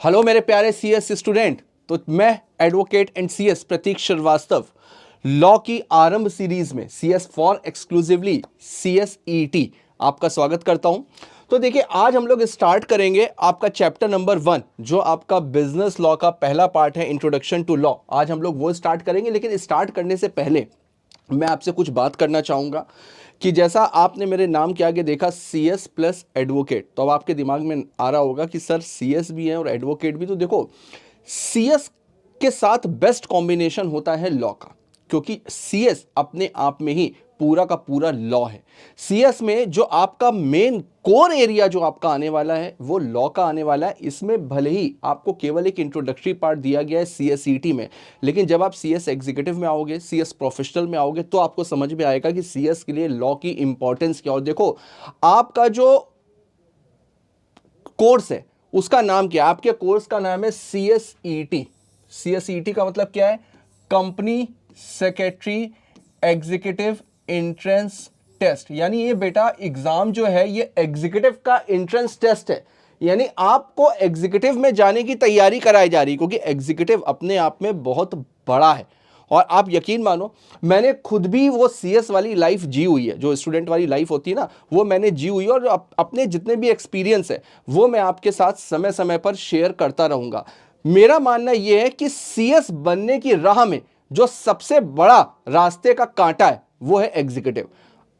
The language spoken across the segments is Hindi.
हेलो मेरे प्यारे सीएस स्टूडेंट। तो मैं advocate and CS Prateek Shrivastava law की आरंभ सीरीज में सीएस फॉर एक्सक्लूसिवली सीएसईटी आपका स्वागत करता हूं। तो देखिए, आज हम लोग स्टार्ट करेंगे आपका चैप्टर नंबर 1 जो आपका बिजनेस लॉ का पहला पार्ट है, इंट्रोडक्शन टू लॉ। आज हम लोग वो स्टार्ट करेंगे, लेकिन स्टार्ट करने से पहले मैं आपसे कुछ बात करना चाहूंगा कि जैसा आपने मेरे नाम के आगे देखा सीएस प्लस एडवोकेट, तो अब आपके दिमाग में आ रहा होगा कि सर सीएस भी है और एडवोकेट भी। तो देखो, सीएस के साथ बेस्ट कॉम्बिनेशन होता है लॉ का, क्योंकि सीएस अपने आप में ही पूरा का पूरा लॉ है। सीएस में जो आपका मेन कोर एरिया जो आपका आने वाला है वो लॉ का आने वाला है। इसमें भले ही आपको केवल एक इंट्रोडक्टरी पार्ट दिया गया है सीएसईटी में, लेकिन जब आप सीएस एग्जीक्यूटिव में आओगे, सीएस प्रोफेशनल में आओगे, तो आपको समझ में आएगा कि सीएस के लिए लॉ की इंपॉर्टेंस क्या। और देखो, आपका जो कोर्स है उसका नाम क्या है? आपके कोर्स का नाम है सीएसईटी। सीएसईटी का मतलब क्या है? Company secretary executive entrance test. यानी ये बेटा एग्जाम जो है ये एग्जीक्यूटिव का एंट्रेंस टेस्ट है। यानी आपको एग्जीक्यूटिव में जाने की तैयारी कराई जा रही है, क्योंकि एग्जीक्यूटिव अपने आप में बहुत बड़ा है। और आप यकीन मानो, मैंने खुद भी वो सीएस वाली लाइफ जी हुई है, जो स्टूडेंट वाली लाइफ होती है ना, वो मैंने जी हुई है। और अपने जितने भी एक्सपीरियंस है वो मैं आपके साथ समय समय पर शेयर करता रहूंगा। मेरा मानना यह है कि सीएस बनने की राह में जो सबसे बड़ा रास्ते का कांटा है वो है एग्जीक्यूटिव।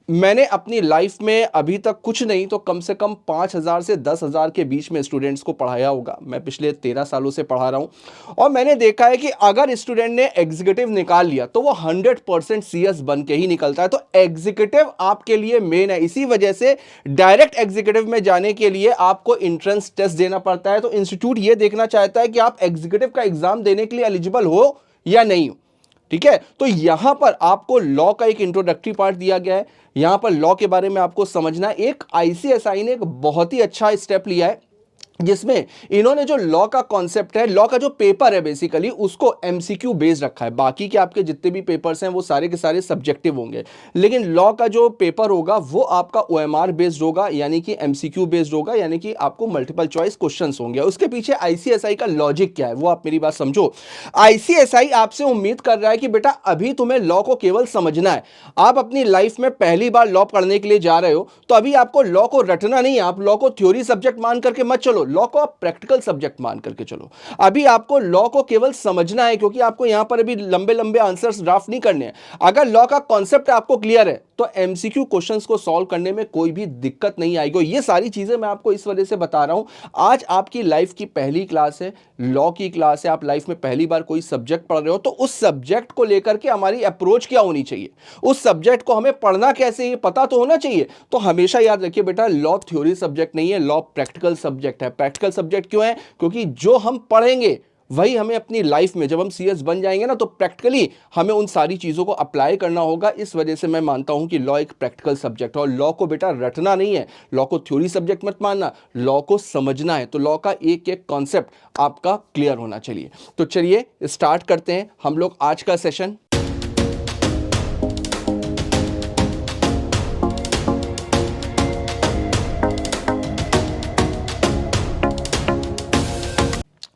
मैंने अपनी लाइफ में अभी तक कुछ नहीं तो कम से कम 5,000 से 10,000 के बीच में स्टूडेंट्स को पढ़ाया होगा। मैं पिछले 13 सालों से पढ़ा रहा हूं, और मैंने देखा है कि अगर स्टूडेंट ने एग्जीक्यूटिव निकाल लिया तो वो 100% सीएस बन के ही निकलता है। तो एग्जीक्यूटिव आपके लिए मेन है। इसी वजह से डायरेक्ट एग्जीक्यूटिव में जाने के लिए आपको एंट्रेंस टेस्ट देना पड़ता है। तो इंस्टीट्यूट ये देखना चाहता है कि आप एग्जीक्यूटिव का एग्जाम देने के लिए एलिजिबल हो या नहीं हो। ठीक है, तो यहां पर आपको लॉ का एक इंट्रोडक्टरी पार्ट दिया गया है। यहां पर लॉ के बारे में आपको समझना है। एक आईसीएसआई ने एक बहुत ही अच्छा स्टेप लिया है, जिसमें इन्होंने जो लॉ का कॉन्सेप्ट है, लॉ का जो पेपर है बेसिकली, उसको एमसीक्यू बेस्ड रखा है। बाकी के आपके जितने भी पेपर्स हैं वो सारे के सारे सब्जेक्टिव होंगे, लेकिन लॉ का जो पेपर होगा वो आपका ओएमआर बेस्ड होगा, यानी कि एमसीक्यू बेस्ड होगा, यानी कि आपको मल्टीपल चॉइस क्वेश्चंस होंगे। उसके पीछे आईसीएसआई का लॉजिक क्या है वो आप मेरी बात समझो। आईसीएसआई आपसे उम्मीद कर रहा है कि बेटा अभी तुम्हें लॉ को केवल समझना है। आप अपनी लाइफ में पहली बार लॉ पढ़ने के लिए जा रहे हो, तो अभी आपको लॉ को रटना नहीं है। आप लॉ को थ्योरी सब्जेक्ट मान करके मत चलो, लॉ को आप प्रैक्टिकल सब्जेक्ट मान करके चलो। अभी आपको लॉ को केवल समझना है, क्योंकि आपको यहां पर अभी लंबे लंबे आंसर्स ड्राफ्ट नहीं करने हैं। अगर लॉ का कॉन्सेप्ट आपको क्लियर है तो एमसीक्यू क्वेश्चंस को सॉल्व करने में कोई भी दिक्कत नहीं आएगी। ये सारी चीजें मैं आपको इस वजह से बता रहा हूं। आज आपकी लाइफ की पहली क्लास है, लॉ की क्लास है। आप लाइफ में पहली बार कोई सब्जेक्ट पढ़ रहे हो, तो उस सब्जेक्ट को लेकर के हमारी अप्रोच क्या होनी चाहिए, उस सब्जेक्ट को हमें पढ़ना कैसे ये पता तो होना चाहिए। तो हमेशा याद रखिए बेटा, लॉ थ्योरी सब्जेक्ट नहीं है, लॉ प्रैक्टिकल सब्जेक्ट है। प्रैक्टिकल सब्जेक्ट क्यों है? क्योंकि जो हम पढ़ेंगे वही हमें अपनी लाइफ में, जब हम सीएस बन जाएंगे ना, तो प्रैक्टिकली हमें उन सारी चीजों को अप्लाई करना होगा। इस वजह से मैं मानता हूं कि लॉ एक प्रैक्टिकल सब्जेक्ट है। और लॉ को बेटा रटना नहीं है, लॉ को थ्योरी सब्जेक्ट मत मानना, लॉ को समझना है। तो लॉ का एक एक कॉन्सेप्ट आपका क्लियर होना चाहिए। तो चलिए स्टार्ट करते हैं हम लोग आज का सेशन।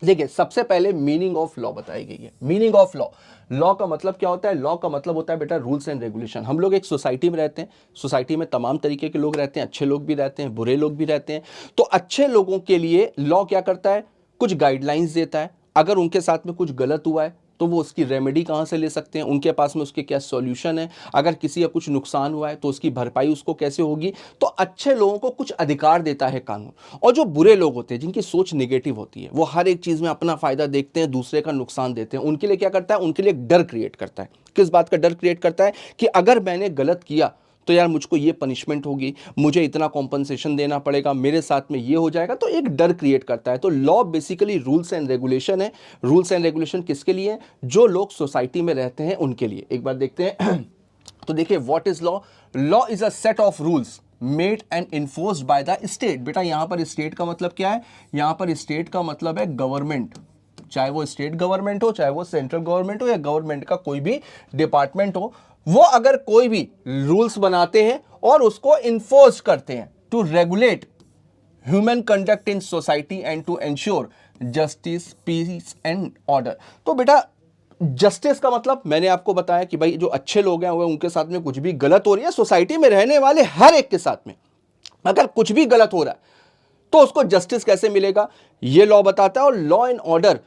देखिए, सबसे पहले मीनिंग ऑफ लॉ बताई गई है। मीनिंग ऑफ लॉ, लॉ का मतलब क्या होता है? लॉ का मतलब होता है बेटा रूल्स एंड रेगुलेशन। हम लोग एक सोसाइटी में रहते हैं, सोसाइटी में तमाम तरीके के लोग रहते हैं, अच्छे लोग भी रहते हैं, बुरे लोग भी रहते हैं। तो अच्छे लोगों के लिए लॉ क्या करता है? कुछ गाइडलाइंस देता है। अगर उनके साथ में कुछ गलत हुआ है तो वो उसकी रेमेडी कहाँ से ले सकते हैं, उनके पास में उसके क्या सॉल्यूशन है। अगर किसी का कुछ नुकसान हुआ है तो उसकी भरपाई उसको कैसे होगी। तो अच्छे लोगों को कुछ अधिकार देता है कानून। और जो बुरे लोग होते हैं, जिनकी सोच नेगेटिव होती है, वो हर एक चीज में अपना फायदा देखते हैं, दूसरे का नुकसान देते हैं, उनके लिए क्या करता है? उनके लिए एक डर क्रिएट करता है। किस बात का डर क्रिएट करता है? कि अगर मैंने गलत किया तो यार मुझको ये पनिशमेंट होगी, मुझे इतना कॉम्पनसेशन देना पड़ेगा, मेरे साथ में ये हो जाएगा। तो एक डर क्रिएट करता है। तो law basically rules and regulation है। रूल्स एंड रेगुलेशन किसके लिए? जो लोग सोसाइटी में रहते हैं उनके लिए। एक बार देखते हैं। तो देखिए, what is law? Law is a set of rules made and enforced by the state. बेटा यहां पर स्टेट का मतलब क्या है? यहां पर स्टेट का मतलब है गवर्नमेंट। चाहे वो स्टेट गवर्नमेंट हो, चाहे वो सेंट्रल गवर्नमेंट हो, या गवर्नमेंट का कोई भी डिपार्टमेंट हो, वो अगर कोई भी रूल्स बनाते हैं और उसको इन्फोर्स करते हैं to regulate human conduct in society and to ensure justice, peace and order. तो बेटा जस्टिस का मतलब मैंने आपको बताया कि भाई जो अच्छे लोग हैं वो उनके साथ में कुछ भी गलत हो रही है, सोसाइटी में रहने वाले हर एक के साथ में अगर कुछ भी गलत हो रहा है तो उसको जस्टिस कैसे मिलेगा, ये लॉ बताता है। और law and order,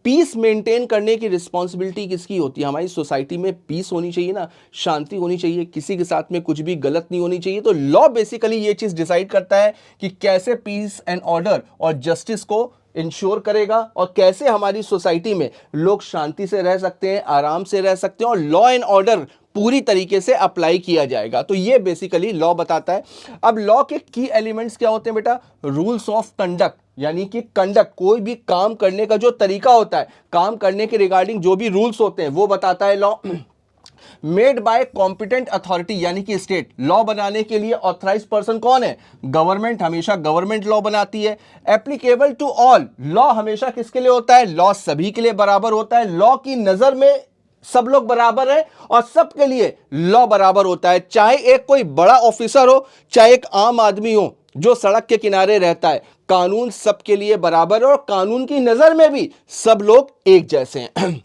peace maintain करने की रिस्पॉन्सिबिलिटी किसकी होती है? हमारी सोसाइटी में पीस होनी चाहिए ना, शांति होनी चाहिए, किसी के साथ में कुछ भी गलत नहीं होनी चाहिए। तो लॉ बेसिकली ये चीज डिसाइड करता है कि कैसे पीस एंड ऑर्डर और जस्टिस को इंश्योर करेगा और कैसे हमारी सोसाइटी में लोग शांति से रह सकते हैं, आराम से रह सकते हैं और लॉ एंड ऑर्डर पूरी तरीके से अप्लाई किया जाएगा। तो ये बेसिकली लॉ बताता है। अब लॉ के की एलिमेंट्स क्या होते हैं बेटा? रूल्स ऑफ कंडक्ट, यानी कि कंडक्ट, कोई भी काम करने का जो तरीका होता है, काम करने के रिगार्डिंग जो भी रूल्स होते हैं वो बताता है law. Made by competent authority, यानी कि स्टेट। लॉ बनाने के लिए ऑथराइज पर्सन कौन है? गवर्नमेंट, हमेशा गवर्नमेंट लॉ बनाती है। एप्लीकेबल टू ऑल, लॉ हमेशा किसके लिए होता है? लॉ सभी के लिए बराबर होता है। लॉ की नजर में सब लोग बराबर है और सबके लिए लॉ बराबर होता है, चाहे एक कोई बड़ा ऑफिसर हो, चाहे एक आम आदमी हो जो सड़क के किनारे रहता है। कानून सबके लिए बराबर है और कानून की नजर में भी सब लोग एक जैसे हैं।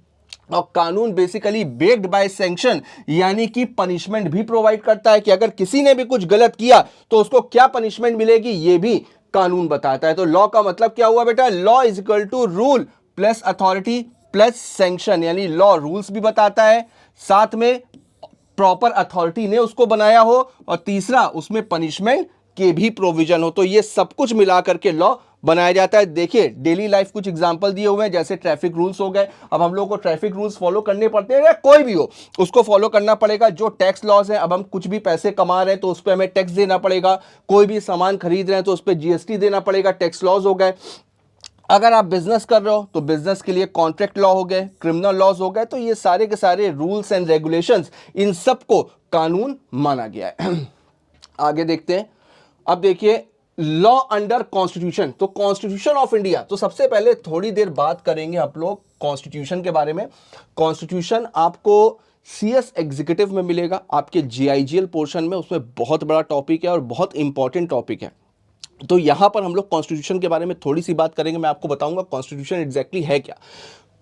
और कानून बेसिकली बेक्ड बाय सैंक्शन, यानी कि पनिशमेंट भी प्रोवाइड करता है कि अगर किसी ने भी कुछ गलत किया तो उसको क्या पनिशमेंट मिलेगी, ये भी कानून बताता है। तो लॉ का मतलब क्या हुआ बेटा? Law is equal to rule plus authority plus sanction, यानी लॉ रूल्स भी बताता है, साथ में प्रॉपर अथॉरिटी ने उसको बनाया हो और तीसरा उसमें पनिशमेंट के भी प्रोविजन हो। तो ये सब कुछ मिलाकर के लॉ बनाया जाता है। देखिए डेली लाइफ कुछ एग्जांपल दिए हुए हैं, जैसे ट्रैफिक रूल्स हो गए। अब हम लोग को ट्रैफिक रूल्स फॉलो करने पड़ते हैं, या कोई भी हो उसको फॉलो करना पड़ेगा। जो टैक्स लॉज है, अब हम कुछ भी पैसे कमा रहे हैं तो उस पर हमें टैक्स देना पड़ेगा। कोई भी सामान खरीद रहे हैं तो उस पर जीएसटी देना पड़ेगा, टैक्स लॉज हो गए। अगर आप बिजनेस कर रहे हो तो बिजनेस के लिए कॉन्ट्रैक्ट लॉ हो गए, क्रिमिनल लॉज हो गए। तो ये सारे के सारे रूल्स एंड रेगुलेशंस, इन सबको कानून माना गया है। आगे देखते हैं। अब देखिए लॉ अंडर कॉन्स्टिट्यूशन, तो कॉन्स्टिट्यूशन ऑफ इंडिया। तो सबसे पहले थोड़ी देर बात करेंगे आप लोग कॉन्स्टिट्यूशन के बारे में। कॉन्स्टिट्यूशन आपको सीएस एग्जीक्यूटिव में मिलेगा, आपके जीआईजीएल पोर्शन में, उसमें बहुत बड़ा टॉपिक है और बहुत इंपॉर्टेंट टॉपिक है। तो यहां पर हम लोग कॉन्स्टिट्यूशन के बारे में थोड़ी सी बात करेंगे। मैं आपको बताऊंगा कॉन्स्टिट्यूशन एग्जैक्टली है क्या।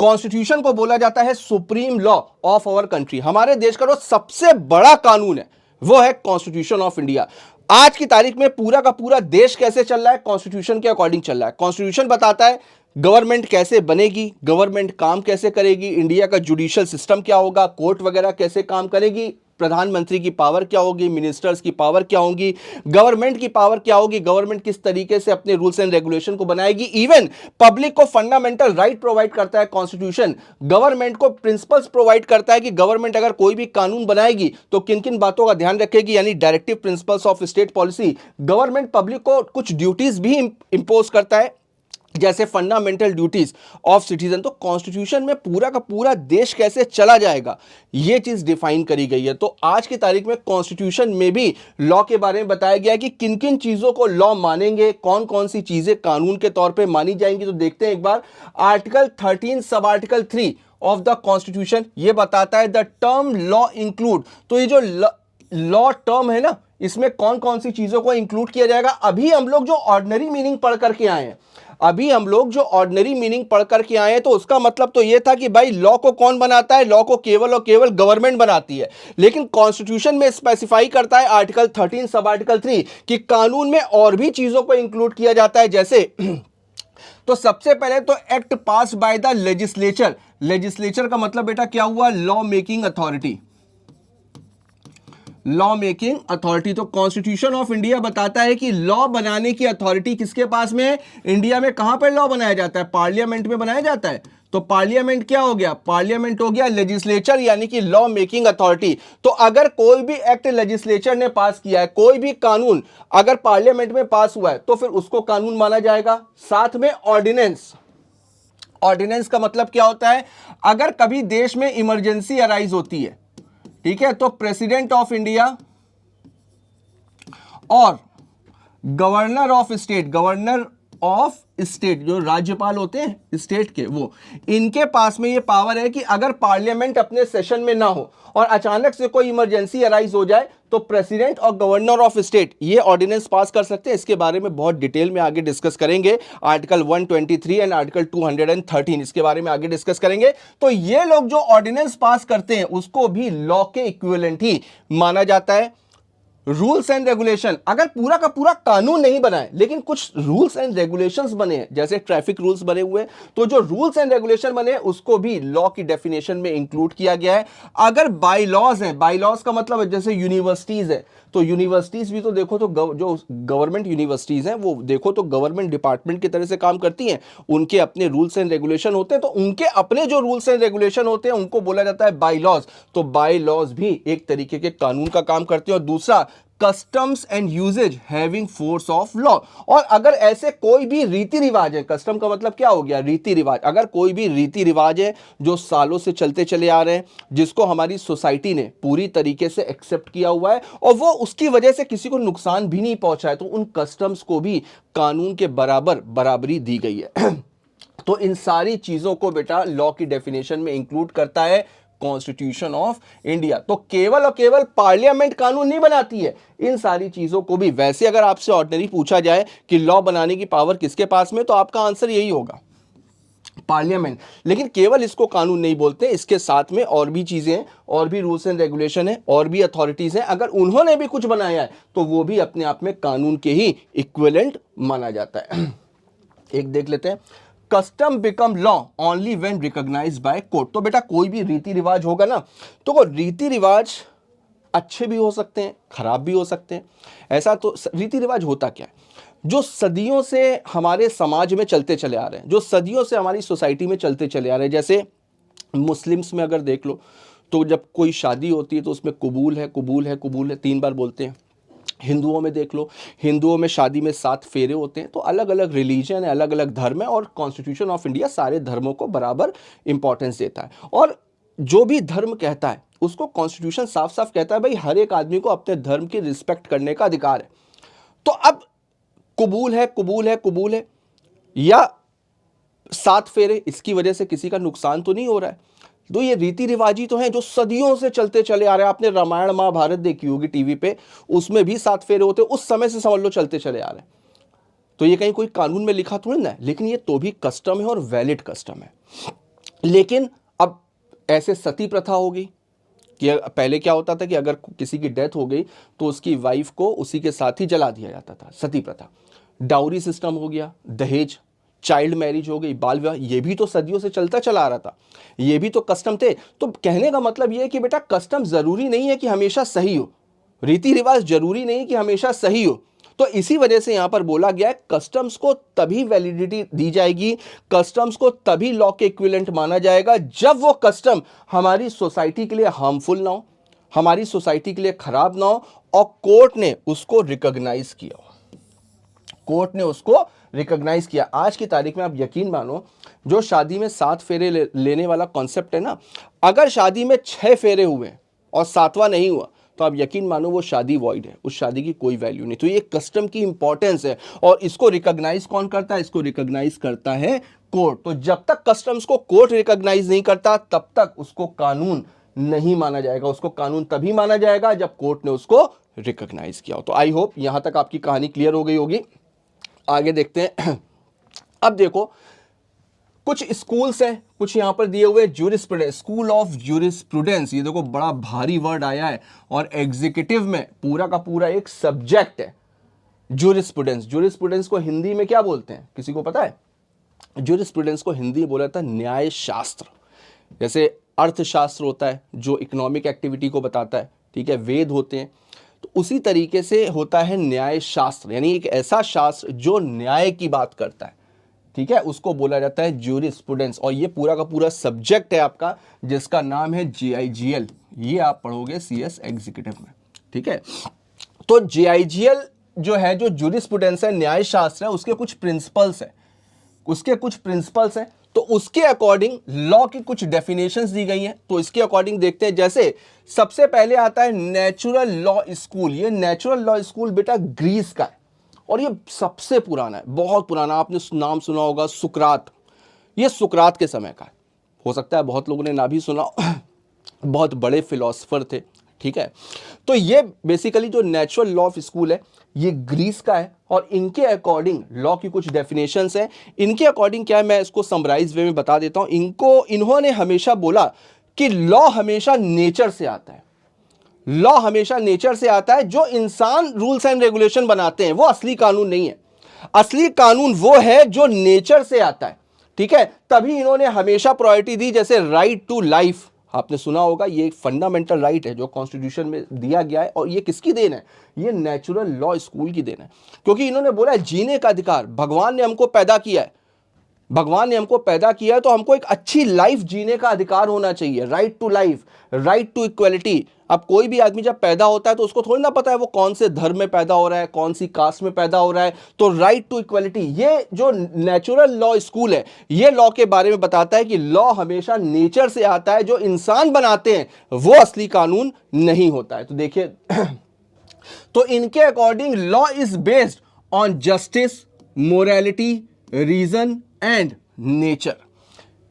कॉन्स्टिट्यूशन को बोला जाता है supreme law of our country. हमारे देश का जो सबसे बड़ा कानून है वो है कॉन्स्टिट्यूशन ऑफ इंडिया। आज की तारीख में पूरा का पूरा देश कैसे चल रहा है? कॉन्स्टिट्यूशन के अकॉर्डिंग चल रहा है। कॉन्स्टिट्यूशन बताता है गवर्नमेंट कैसे बनेगी, गवर्नमेंट काम कैसे करेगी, इंडिया का जुडिशियल सिस्टम क्या होगा, कोर्ट वगैरह कैसे काम करेगी, प्रधानमंत्री की पावर क्या होगी, मिनिस्टर्स की पावर क्या होगी, गवर्नमेंट की पावर क्या होगी, गवर्नमेंट किस तरीके से अपने रूल्स एंड रेगुलेशन को बनाएगी। इवन पब्लिक को फंडामेंटल राइट प्रोवाइड करता है कॉन्स्टिट्यूशन। गवर्नमेंट को प्रिंसिपल्स प्रोवाइड करता है कि गवर्नमेंट अगर कोई भी कानून बनाएगी तो किन किन बातों का ध्यान रखेगी, यानी directive principles of state policy. Government public को कुछ ड्यूटीज भी इंपोज करता है, जैसे फंडामेंटल ड्यूटीज ऑफ सिटीजन। तो कॉन्स्टिट्यूशन में पूरा का पूरा देश कैसे चला जाएगा यह चीज डिफाइन करी गई है। तो आज की तारीख में कॉन्स्टिट्यूशन में भी लॉ के बारे में बताया गया है कि किन किन चीजों को लॉ मानेंगे, कौन कौन सी चीजें कानून के तौर पे मानी जाएंगी। तो देखते हैं एक बार। Article 13 sub article 3 of the constitution ये बताता है द टर्म लॉ इंक्लूड। तो ये जो लॉ टर्म है ना, इसमें कौन कौन सी चीजों को इंक्लूड किया जाएगा। अभी हम लोग जो ऑर्डिनरी मीनिंग पढ़ करके आए हैं, पढ़ करके आए हैं, तो उसका मतलब तो यह था कि भाई लॉ को कौन बनाता है? लॉ को केवल और केवल गवर्नमेंट बनाती है। लेकिन कॉन्स्टिट्यूशन में स्पेसिफाई करता है आर्टिकल 13 सब आर्टिकल 3 कि कानून में और भी चीजों को इंक्लूड किया जाता है। जैसे तो सबसे पहले तो act pass by the legislature. Legislature का मतलब बेटा क्या हुआ? Law making authority. Law making authority. तो कॉन्स्टिट्यूशन ऑफ इंडिया बताता है कि लॉ बनाने की अथॉरिटी किसके पास में है? इंडिया में कहां पर लॉ बनाया जाता है? पार्लियामेंट में बनाया जाता है। तो पार्लियामेंट क्या हो गया? पार्लियामेंट हो गया लेजिस्लेचर, यानी कि लॉ मेकिंग अथॉरिटी। तो अगर कोई भी एक्ट लेजिस्लेचर ने पास किया है, कोई भी कानून अगर पार्लियामेंट में पास हुआ है तो फिर उसको कानून माना जाएगा। साथ में ऑर्डिनेंस। ऑर्डिनेंस का मतलब क्या होता है? अगर कभी देश में इमरजेंसी अराइज होती है, ठीक है, तो प्रेसिडेंट ऑफ इंडिया और गवर्नर ऑफ स्टेट जो राज्यपाल होते हैं स्टेट के, वो इनके पास में ये पावर है कि अगर पार्लियामेंट अपने सेशन में ना हो और अचानक से कोई इमरजेंसी अराइज हो जाए तो प्रेसिडेंट और गवर्नर ऑफ स्टेट ये ऑर्डिनेंस पास कर सकते हैं। इसके बारे में बहुत डिटेल में आगे डिस्कस करेंगे, आर्टिकल 123 एंड आर्टिकल 213 इसके बारे में आगे डिस्कस करेंगे। तो ये लोग जो ऑर्डिनेंस पास करते हैं उसको भी लॉ के इक्विवेलेंट ही माना जाता है। रूल्स एंड रेगुलेशन, अगर पूरा का पूरा कानून नहीं बनाए लेकिन कुछ रूल्स एंड रेगुलेशंस बने हैं, जैसे ट्रैफिक रूल्स बने हुए, तो जो रूल्स एंड रेगुलेशन बने उसको भी लॉ की डेफिनेशन में इंक्लूड किया गया है। अगर बाई लॉज है, बाई लॉज का मतलब है जैसे यूनिवर्सिटीज है, तो यूनिवर्सिटीज भी तो देखो तो जो गवर्नमेंट यूनिवर्सिटीज हैं वो देखो तो गवर्नमेंट डिपार्टमेंट की तरह से काम करती हैं, उनके अपने रूल्स एंड रेगुलेशन होते हैं, तो उनके अपने जो रूल्स एंड रेगुलेशन होते हैं उनको बोला जाता है बाई लॉज। तो बाई लॉज भी एक तरीके के कानून का काम करते हैं। और दूसरा, customs and usages having force of law, और अगर ऐसे कोई भी रीति रिवाज है, कस्टम का मतलब क्या हो गया, रीति रिवाज, अगर कोई भी रीति रिवाज है जो सालों से चलते चले आ रहे हैं, जिसको हमारी सोसाइटी ने पूरी तरीके से एक्सेप्ट किया हुआ है और वो उसकी वजह से किसी को नुकसान भी नहीं पहुंचा है, तो उन कस्टम्स को भी कानून के बराबर बराबरी दी गई है। तो इन सारी चीजों को बेटा लॉ की डेफिनेशन में इंक्लूड करता है कॉन्स्टिट्यूशन ऑफ इंडिया। तो केवल और केवल पार्लियामेंट कानून नहीं बनाती है, इन सारी चीजों को भी। वैसे अगर आपसे ऑर्डिनरी पूछा जाए कि लॉ बनाने की पावर किसके पास में, तो आपका आंसर यही होगा, पार्लियामेंट। लेकिन केवल इसको कानून नहीं बोलते, इसके साथ में और भी चीजें हैं, और भी रूल्स एंड रेगुलेशन है, और भी अथॉरिटीज हैं। अगर उन्होंने भी कुछ बनाया है तो वो भी अपने आप में कानून के ही इक्विवेलेंट माना जाता है। एक देख लेते हैं, custom become law only when recognised by court. तो बेटा कोई भी रीति रिवाज होगा ना, तो वो रीति रिवाज अच्छे भी हो सकते हैं, खराब भी हो सकते हैं। ऐसा तो रीति रिवाज होता क्या है, जो सदियों से हमारे समाज में चलते चले आ रहे हैं, जो सदियों से हमारी सोसाइटी में चलते चले आ रहे हैं। जैसे मुस्लिम्स में अगर देख लो, तो जब कोई शादी होती है तो उसमें कबूल है, कबूल है, कबूल है 3 बार बोलते हैं। हिंदुओं में देख लो, हिंदुओं में शादी में 7 फेरे होते हैं। तो अलग अलग रिलीजन है, अलग अलग धर्म है, और कॉन्स्टिट्यूशन ऑफ इंडिया सारे धर्मों को बराबर इंपॉर्टेंस देता है। और जो भी धर्म कहता है उसको कॉन्स्टिट्यूशन साफ साफ कहता है भाई हर एक आदमी को अपने धर्म की रिस्पेक्ट करने का अधिकार है। तो अब कबूल है, कबूल है, कबूल है, या 7 फेरे, इसकी वजह से किसी का नुकसान तो नहीं हो रहा है। तो ये रीति रिवाजी तो हैं जो सदियों से चलते चले आ रहे हैं। आपने रामायण महाभारत देखी होगी टीवी पे, उसमें भी 7 फेरे होते, उस समय से समझ लो चलते चले आ रहे हैं। तो ये कहीं कोई कानून में लिखा थोड़ी ना है, लेकिन ये तो भी कस्टम है और वैलिड कस्टम है। लेकिन अब ऐसे सती प्रथा होगी कि पहले क्या होता था कि अगर किसी की डेथ हो गई तो उसकी वाइफ को उसी के साथ ही जला दिया जाता था, सती प्रथा। डाउरी सिस्टम हो गया, दहेज, चाइल्ड मैरिज हो गई, बाल विवाह, ये भी तो सदियों से चलता चला आ रहा था, ये भी तो कस्टम थे। तो कहने का मतलब ये है कि बेटा कस्टम जरूरी नहीं है कि हमेशा सही हो, रीति रिवाज जरूरी नहीं कि हमेशा सही हो। तो इसी वजह से यहां पर बोला गया है कस्टम्स को तभी वैलिडिटी दी जाएगी, कस्टम्स को तभी लॉ के इक्विवेलेंट माना जाएगा जब वो कस्टम हमारी सोसाइटी के लिए हार्मफुल ना हो, हमारी सोसाइटी के लिए खराब ना हो, और कोर्ट ने उसको रिकॉग्नाइज किया हो, कोर्ट ने उसको रिकॉग्नाइज किया। आज की तारीख में आप यकीन मानो, जो शादी में 7 फेरे लेने वाला कॉन्सेप्ट है ना, अगर शादी में 6 फेरे हुए और 7वां नहीं हुआ तो आप यकीन मानो वो शादी वॉइड है, उस शादी की कोई वैल्यू नहीं। तो ये कस्टम की इंपॉर्टेंस है, और इसको रिकॉग्नाइज कौन करता है, इसको रिकॉग्नाइज करता है कोर्ट। तो जब तक कस्टम्स को कोर्ट रिकॉग्नाइज नहीं करता तब तक उसको कानून नहीं माना जाएगा। उसको कानून तभी माना जाएगा जब कोर्ट ने उसको रिकॉग्नाइज किया हो। तो आई होप यहां तक आपकी कहानी क्लियर हो गई होगी। आगे देखते हैं। अब देखो कुछ स्कूल्स हैं, कुछ यहां पर दिए हुए ज्यूरिस्प्रूडेंस, स्कूल ऑफ ज्यूरिस्प्रूडेंस। ये देखो बड़ा भारी वर्ड आया है, और एग्जीक्यूटिव में पूरा का पूरा एक सब्जेक्ट है ज्यूरिस्प्रूडेंस। ज्यूरिस्प्रूडेंस को हिंदी में क्या बोलते हैं, किसी को पता है? ज्यूरिस्प्रूडेंस को हिंदी में बोला जाता है न्याय शास्त्र। जैसे अर्थशास्त्र होता है जो इकोनॉमिक एक्टिविटी को बताता है, ठीक है, वेद होते हैं, तो उसी तरीके से होता है न्याय शास्त्र, यानी एक ऐसा शास्त्र जो न्याय की बात करता है, ठीक है, उसको बोला जाता है ज्यूरिस्प्रूडेंस। और ये पूरा का पूरा सब्जेक्ट है आपका, जिसका नाम है JIGL। ये आप पढ़ोगे CS एग्जीक्यूटिव में, ठीक है। तो JIGL जो है, जो ज्यूरिस्प्रूडेंस है, न्याय शास्त्र है, उसके कुछ प्रिंसिपल्स है, उसके कुछ प्रिंसिपल्स हैं। तो उसके अकॉर्डिंग लॉ की कुछ डेफिनेशंस दी गई हैं। तो इसके अकॉर्डिंग देखते हैं। जैसे सबसे पहले आता है नेचुरल लॉ स्कूल। ये नेचुरल लॉ स्कूल बेटा ग्रीस का है, और ये सबसे पुराना है, बहुत पुराना। आपने नाम सुना होगा सुकरात, ये सुकरात के समय का है। हो सकता है बहुत लोगों ने ना भी सुना। बहुत बड़े फिलोसफर थे, ठीक है। तो ये बेसिकली जो नेचुरल लॉ ऑफ स्कूल है ये ग्रीस का है, और इनके अकॉर्डिंग लॉ की कुछ डेफिनेशंस हैं। इनके अकॉर्डिंग क्या है, मैं इसको समराइज वे में बता देता हूं। इन्होंने हमेशा बोला कि लॉ हमेशा नेचर से आता है, लॉ हमेशा नेचर से आता है। जो इंसान रूल्स एंड रेगुलेशन बनाते हैं वो असली कानून नहीं है, असली कानून वो है जो नेचर से आता है, ठीक है। तभी इन्होंने हमेशा प्रायोरिटी दी, जैसे राइट टू लाइफ, आपने सुना होगा, ये एक फंडामेंटल राइट है जो कॉन्स्टिट्यूशन में दिया गया है, और ये किसकी देन है, ये नेचुरल लॉ स्कूल की देन है। क्योंकि इन्होंने बोला है जीने का अधिकार, भगवान ने हमको पैदा किया है, भगवान ने हमको पैदा किया है, तो हमको एक अच्छी लाइफ जीने का अधिकार होना चाहिए, right to life, right to equality. अब कोई भी आदमी जब पैदा होता है तो उसको थोड़ी ना पता है वो कौन से धर्म में पैदा हो रहा है, कौन सी कास्ट में पैदा हो रहा है, तो राइट टू इक्वलिटी, ये जो नेचुरल लॉ स्कूल है ये लॉ के बारे में बताता है कि लॉ हमेशा नेचर से आता है, जो इंसान बनाते हैं वो असली कानून नहीं होता है। तो देखिए तो इनके according law is based on justice, morality, reason and nature.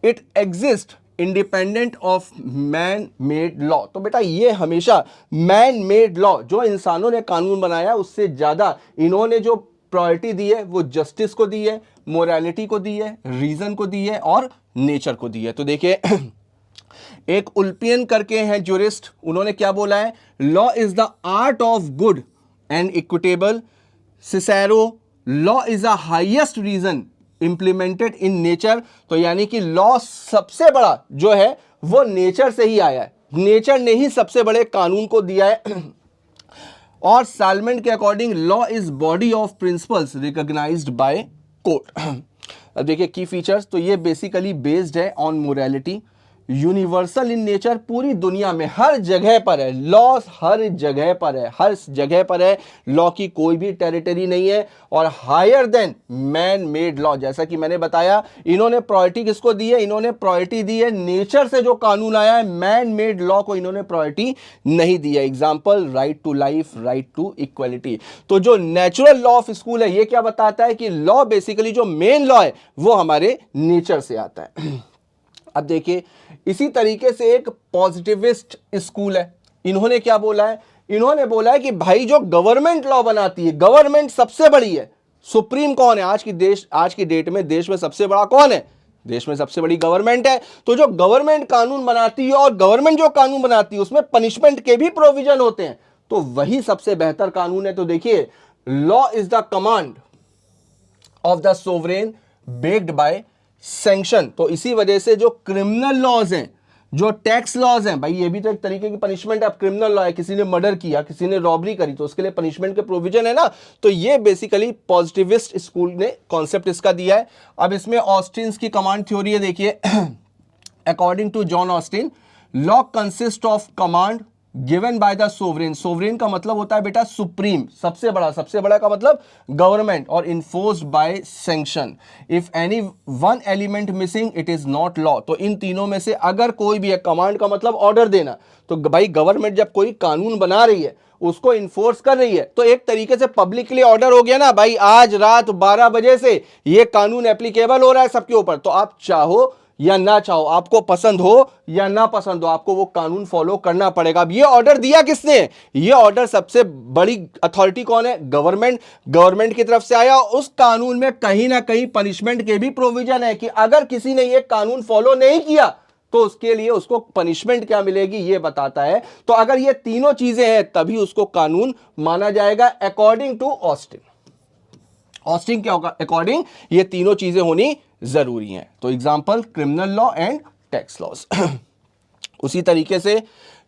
It exist independent of man made law. तो बेटा ये हमेशा मैन मेड लॉ, जो इंसानों ने कानून बनाया उससे ज्यादा इन्होंने जो प्रायोरिटी दी है वो जस्टिस को दी है, मोरालिटी को दी है, रीजन को दी है और नेचर को दी है। तो देखिए एक उल्पियन करके हैं ज्यूरिस्ट, उन्होंने क्या बोला है, law is the art of good and equitable. Cicero, law is the highest reason implemented in nature. तो यानी कि लॉ सबसे बड़ा जो है वो नेचर से ही आया है, नेचर ने ही सबसे बड़े कानून को दिया है। और सालमेंट के according law is body of principles recognised by court. अब देखिए की फीचर्स, तो ये बेसिकली बेस्ड है on morality, universal in nature, पूरी दुनिया में हर जगह पर है लॉ, हर जगह पर है, हर जगह पर है, लॉ की कोई भी टेरिटरी नहीं है। और higher than man made law, जैसा कि मैंने बताया इन्होंने प्रायोरिटी किसको दी है, इन्होंने प्रायोरिटी दी है नेचर से जो कानून आया है, मैन मेड लॉ को इन्होंने प्रायोरिटी नहीं दी है। Example right to life, right to equality. तो जो नेचुरल लॉ ऑफ स्कूल है ये क्या बताता है कि लॉ बेसिकली जो मेन लॉ है वो हमारे नेचर से आता है। अब देखिए इसी तरीके से एक पॉजिटिविस्ट स्कूल है, इन्होंने क्या बोला है, इन्होंने बोला है कि भाई जो गवर्नमेंट लॉ बनाती है, गवर्नमेंट सबसे बड़ी है, सुप्रीम कौन है आज की डेट में देश में सबसे बड़ा कौन है, देश में सबसे बड़ी गवर्नमेंट है। तो जो गवर्नमेंट कानून बनाती है, और गवर्नमेंट जो कानून बनाती है उसमें पनिशमेंट के भी प्रोविजन होते हैं, तो वही सबसे बेहतर कानून है। तो देखिए law is the command of the sovereign backed by sanction. तो इसी वजह से जो क्रिमिनल लॉज हैं, जो टैक्स लॉज हैं, भाई ये भी तो एक तरीके की पनिशमेंट है। अब क्रिमिनल लॉ है, किसी ने मर्डर किया, किसी ने रॉबरी करी, तो उसके लिए पनिशमेंट के प्रोविजन है ना। तो ये बेसिकली पॉजिटिविस्ट स्कूल ने कॉन्सेप्ट इसका दिया है। अब इसमें ऑस्टिन की कमांड थ्योरी है, देखिए according to John Austin, law consist of command given by the sovereign. Sovereign का मतलब होता है बेटा सुप्रीम, सबसे बड़ा, सबसे बड़ा का मतलब गवर्नमेंट, और enforced by sanction. If any one element missing it is not law. तो इन तीनों में से अगर कोई भी है, कमांड का मतलब ऑर्डर देना, तो भाई गवर्नमेंट जब कोई कानून बना रही है उसको इन्फोर्स कर रही है, तो एक तरीके से पब्लिक के लिए ऑर्डर हो गया ना, भाई आज रात 12 बजे से ये कानून एप्लीकेबल हो रहा है सबके ऊपर, तो आप चाहो या ना चाहो, आपको पसंद हो या ना पसंद हो, आपको वो कानून फॉलो करना पड़ेगा। अब ये ऑर्डर दिया किसने, ये ऑर्डर सबसे बड़ी अथॉरिटी कौन है, गवर्नमेंट, गवर्नमेंट की तरफ से आया। उस कानून में कहीं ना कहीं पनिशमेंट के भी प्रोविजन है कि अगर किसी ने ये कानून फॉलो नहीं किया तो उसके लिए उसको पनिशमेंट क्या मिलेगी ये बताता है। तो अगर ये तीनों चीजें हैं तभी उसको कानून माना जाएगा अकॉर्डिंग टू ऑस्टिन। ऑस्टिन क्या होगा, अकॉर्डिंग ये तीनों चीजें होनी जरूरी हैं। तो example criminal law and tax laws. उसी तरीके से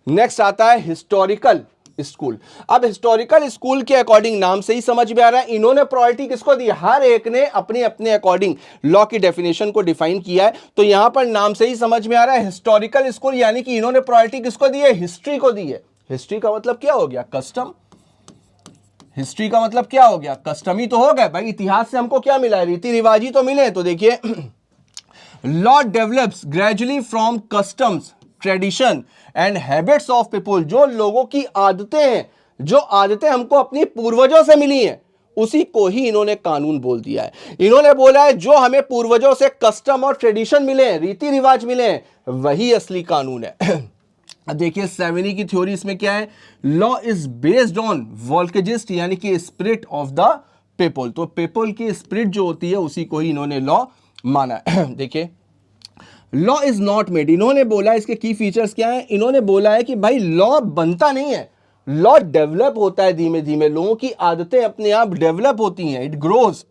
नेक्स्ट आता है हिस्टोरिकल स्कूल। अब हिस्टोरिकल स्कूल के अकॉर्डिंग नाम से ही समझ में आ रहा है इन्होंने प्रायोरिटी किसको दी, हर एक ने अपने अपने अकॉर्डिंग लॉ की डेफिनेशन को डिफाइन किया है। तो यहां पर नाम से ही समझ में आ रहा है हिस्टोरिकल स्कूल, यानी कि इन्होंने प्रायोरिटी किसको दी है, हिस्ट्री को दी है। हिस्ट्री का मतलब क्या हो गया, कस्टम। हिस्ट्री का मतलब क्या हो गया, कस्टम ही तो हो गया भाई, इतिहास से हमको क्या मिला है, रीति रिवाज ही तो मिले। तो देखिए law develops gradually from customs, tradition and habits of people. जो लोगों की आदतें हैं, जो आदतें हमको अपनी पूर्वजों से मिली हैं, उसी को ही इन्होंने कानून बोल दिया है। इन्होंने बोला है जो हमें पूर्वजों से कस्टम और ट्रेडिशन मिले हैं, रीति रिवाज मिले हैं, वही असली कानून है। अब देखिए सेवेनी की थ्योरी इसमें क्या है, लॉ इज बेस्ड ऑन वोल्केजिस्ट यानी कि स्पिरिट ऑफ द पीपल। तो पीपल की स्पिरिट जो होती है उसी को ही इन्होंने लॉ माना है। देखिए लॉ इज नॉट मेड, इन्होंने बोला इसके की फीचर्स क्या है, इन्होंने बोला है कि भाई लॉ बनता नहीं है, लॉ डेवलप होता है धीमे धीमे, लोगों की आदतें अपने आप डेवलप होती हैं, it grows.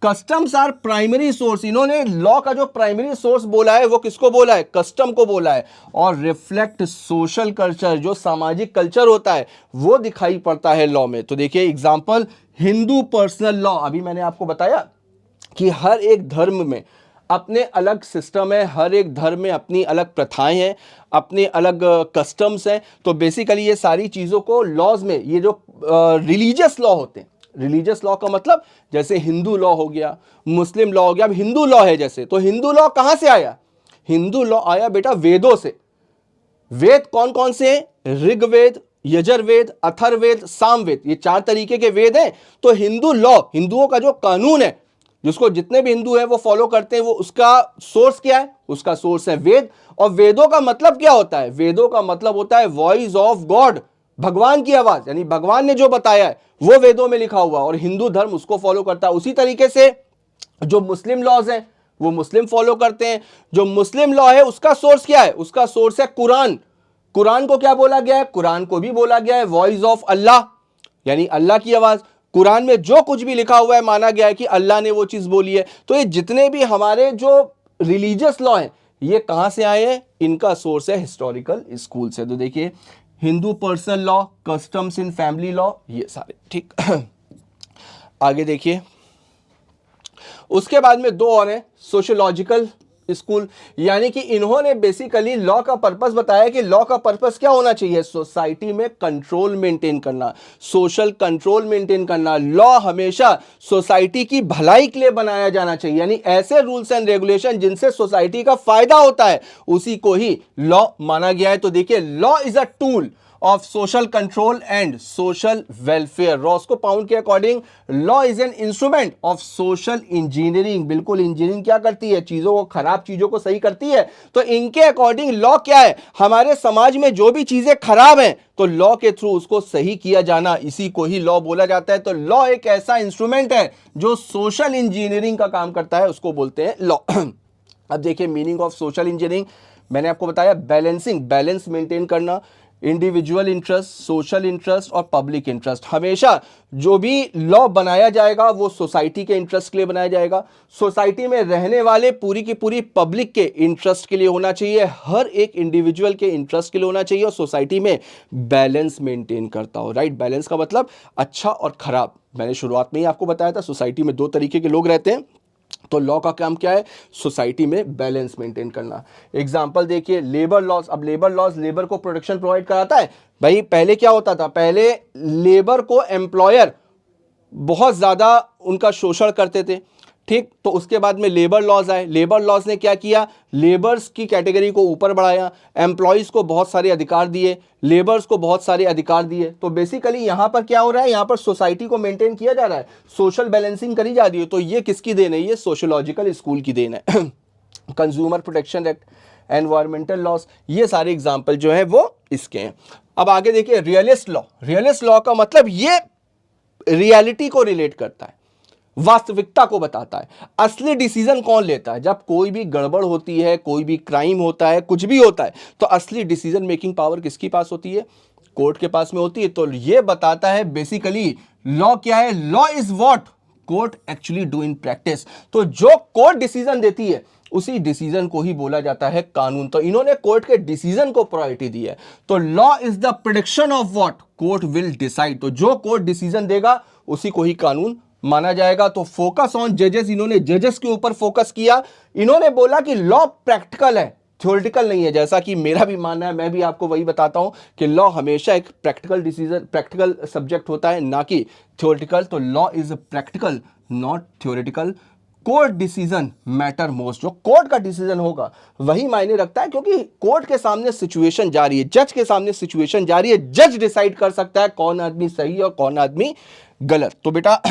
Customs are primary source, इन्होंने लॉ का जो प्राइमरी सोर्स बोला है वो किसको बोला है, कस्टम को बोला है। और रिफ्लेक्ट सोशल कल्चर, जो सामाजिक कल्चर होता है वो दिखाई पड़ता है लॉ में। तो देखिए एग्जांपल, हिंदू पर्सनल लॉ, अभी मैंने आपको बताया कि हर एक धर्म में अपने अलग सिस्टम है, हर एक धर्म में अपनी अलग प्रथाएं हैं, अपने अलग कस्टम्स हैं। तो बेसिकली ये सारी चीज़ों को लॉज में, ये जो रिलीजियस लॉ होते हैं, रिलीजियस लॉ का मतलब जैसे हिंदू लॉ हो गया, मुस्लिम लॉ हो गया, अब हिंदू लॉ है जैसे, तो हिंदू लॉ कहां से आया, हिंदू लॉ आया बेटा वेदों से। वेद कौन कौन से हैं, ऋग्वेद, यजुर्वेद, अथर्ववेद, सामवेद, ये 4 तरीके के वेद हैं। तो हिंदू लॉ, हिंदुओं का जो कानून है, जिसको जितने भी हिंदू हैं वो फॉलो करते हैं, वो उसका सोर्स क्या है, उसका सोर्स है वेद। और वेदों का मतलब क्या होता है, वेदों का मतलब होता है वॉइस ऑफ गॉड, भगवान की आवाज, यानी भगवान ने जो बताया है वो वेदों में लिखा हुआ, और हिंदू धर्म उसको फॉलो करता है। उसी तरीके से जो मुस्लिम लॉज हैं वो मुस्लिम फॉलो करते हैं। जो मुस्लिम लॉ है उसका सोर्स क्या है, उसका सोर्स है कुरान। कुरान को क्या बोला गया है, कुरान को भी बोला गया है वॉइस ऑफ अल्लाह, यानी अल्लाह की आवाज। कुरान में जो कुछ भी लिखा हुआ है माना गया है कि अल्लाह ने वो चीज बोली है। तो ये जितने भी हमारे जो रिलीजियस लॉ हैं ये कहां से आए हैं, इनका सोर्स है हिस्टोरिकल स्कूल से। तो देखिए Hindu personal law, customs in family law, ये सारे, ठीक। आगे देखिए, उसके बाद में 2 और हैं, सोशियोलॉजिकल स्कूल, यानी कि इन्होंने बेसिकली लॉ का पर्पस बताया कि लॉ का पर्पस क्या होना चाहिए, सोसाइटी में कंट्रोल मेंटेन करना, सोशल कंट्रोल मेंटेन करना। लॉ हमेशा सोसाइटी की भलाई के लिए बनाया जाना चाहिए, यानी ऐसे रूल्स एंड रेगुलेशन जिनसे सोसाइटी का फायदा होता है उसी को ही लॉ माना गया है। तो देखिए law is a tool of social control and social welfare. Roscoe Pound के according law is an instrument of social engineering. बिल्कुल, इंजीनियरिंग क्या करती है, चीजों को, खराब चीजों को सही करती है। तो इनके अकॉर्डिंग लॉ क्या है, हमारे समाज में जो भी चीजें खराब हैं तो लॉ के थ्रू उसको सही किया जाना, इसी को ही लॉ बोला जाता है। तो लॉ एक ऐसा इंस्ट्रूमेंट है जो सोशल इंजीनियरिंग का काम करता है, उसको बोलते हैं लॉ। अब देखिए मीनिंग ऑफ सोशल इंजीनियरिंग, मैंने आपको बताया बैलेंसिंग, बैलेंस मेंटेन करना, इंडिविजुअल इंटरेस्ट, सोशल इंटरेस्ट और पब्लिक इंटरेस्ट। हमेशा जो भी लॉ बनाया जाएगा वो सोसाइटी के इंटरेस्ट के लिए बनाया जाएगा, सोसाइटी में रहने वाले पूरी की पूरी पब्लिक के इंटरेस्ट के लिए होना चाहिए, हर एक इंडिविजुअल के इंटरेस्ट के लिए होना चाहिए, और सोसाइटी में बैलेंस मेंटेन करता हो। राइट, बैलेंस का मतलब अच्छा और खराब। मैंने शुरुआत में ही आपको बताया था सोसाइटी में 2 तरीके के लोग रहते हैं, तो लॉ का काम क्या है, सोसाइटी में बैलेंस मेंटेन करना। एग्जांपल देखिए लेबर लॉज। अब लेबर लॉज लेबर को प्रोटेक्शन प्रोवाइड कराता है। भाई पहले क्या होता था, पहले लेबर को एम्प्लॉयर बहुत ज्यादा उनका शोषण करते थे, ठीक। तो उसके बाद में लेबर लॉज आए, लेबर लॉज ने क्या किया, लेबर्स की कैटेगरी को ऊपर बढ़ाया, एम्प्लॉयज को बहुत सारे अधिकार दिए, लेबर्स को बहुत सारे अधिकार दिए। तो बेसिकली यहां पर क्या हो रहा है, यहां पर सोसाइटी को मेंटेन किया जा रहा है, सोशल बैलेंसिंग करी जा रही है। तो ये किसकी देन है, ये सोशियोलॉजिकल स्कूल की देन है। Consumer protection act, environmental loss, ये सारे एग्जाम्पल जो है वो इसके हैं। अब आगे देखिए रियलिस्ट लॉ। रियलिस्ट लॉ का मतलब ये रियलिटी को रिलेट करता है, वास्तविकता को बताता है। असली डिसीजन कौन लेता है, जब कोई भी गड़बड़ होती है, कोई भी क्राइम होता है, कुछ भी होता है, तो असली डिसीजन मेकिंग पावर किसके पास होती है, कोर्ट के पास में होती है। तो ये बताता है बेसिकली लॉ क्या है, law is what court actually do in practice. तो जो कोर्ट डिसीजन देती है उसी डिसीजन को ही बोला जाता है कानून। तो इन्होंने कोर्ट के डिसीजन को प्रायोरिटी दी है। तो law is the prediction of what court will decide. तो जो कोर्ट डिसीजन देगा उसी को ही कानून माना जाएगा। तो फोकस ऑन जजेस, इन्होंने जजेस के ऊपर फोकस किया। इन्होंने बोला कि लॉ प्रैक्टिकल है, थ्योरेटिकल नहीं है, जैसा कि मेरा भी मानना है, मैं भी आपको वही बताता हूं कि लॉ हमेशा एक प्रैक्टिकल डिसीजन, प्रैक्टिकल सब्जेक्ट होता है, ना कि थ्योरेटिकल। तो law is practical not theoretical. Court decision matter most, जो कोर्ट का डिसीजन होगा वही मायने रखता है, क्योंकि कोर्ट के सामने सिचुएशन जा रही है, जज के सामने सिचुएशन जा रही है, जज डिसाइड कर सकता है कौन आदमी सही और कौन आदमी गलत। तो बेटा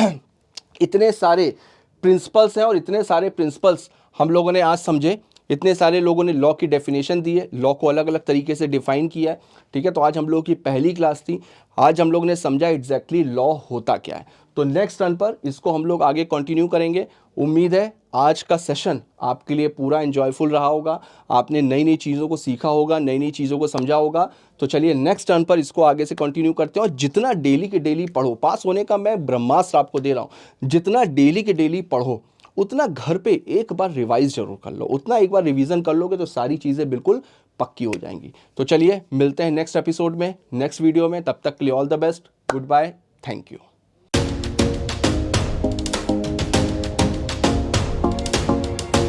इतने सारे प्रिंसिपल्स हैं और इतने सारे प्रिंसिपल्स हम लोगों ने आज समझे इतने सारे लोगों ने लॉ की डेफिनेशन दी है, लॉ को अलग अलग तरीके से डिफाइन किया है, ठीक है। तो आज हम लोगों की पहली क्लास थी, आज हम लोग ने समझा एग्जैक्टली लॉ होता क्या है। तो नेक्स्ट टर्न पर इसको हम लोग आगे कंटिन्यू करेंगे। उम्मीद है आज का सेशन आपके लिए पूरा एंजॉयफुल रहा होगा, आपने नई नई चीज़ों को सीखा होगा, नई नई चीज़ों को समझा होगा। तो चलिए नेक्स्ट टर्न पर इसको आगे से कंटिन्यू करते हैं, और जितना डेली के डेली पढ़ो, पास होने का मैं ब्रह्मास्त्र आपको दे रहा हूँ, जितना डेली के डेली पढ़ो उतना घर पे एक बार रिवाइज जरूर कर लो, उतना एक बार रिवीजन कर लोगे तो सारी चीज़ें बिल्कुल पक्की हो जाएंगी। तो चलिए मिलते हैं नेक्स्ट एपिसोड में, नेक्स्ट वीडियो में, तब तक के लिए all the best, good bye, thank you.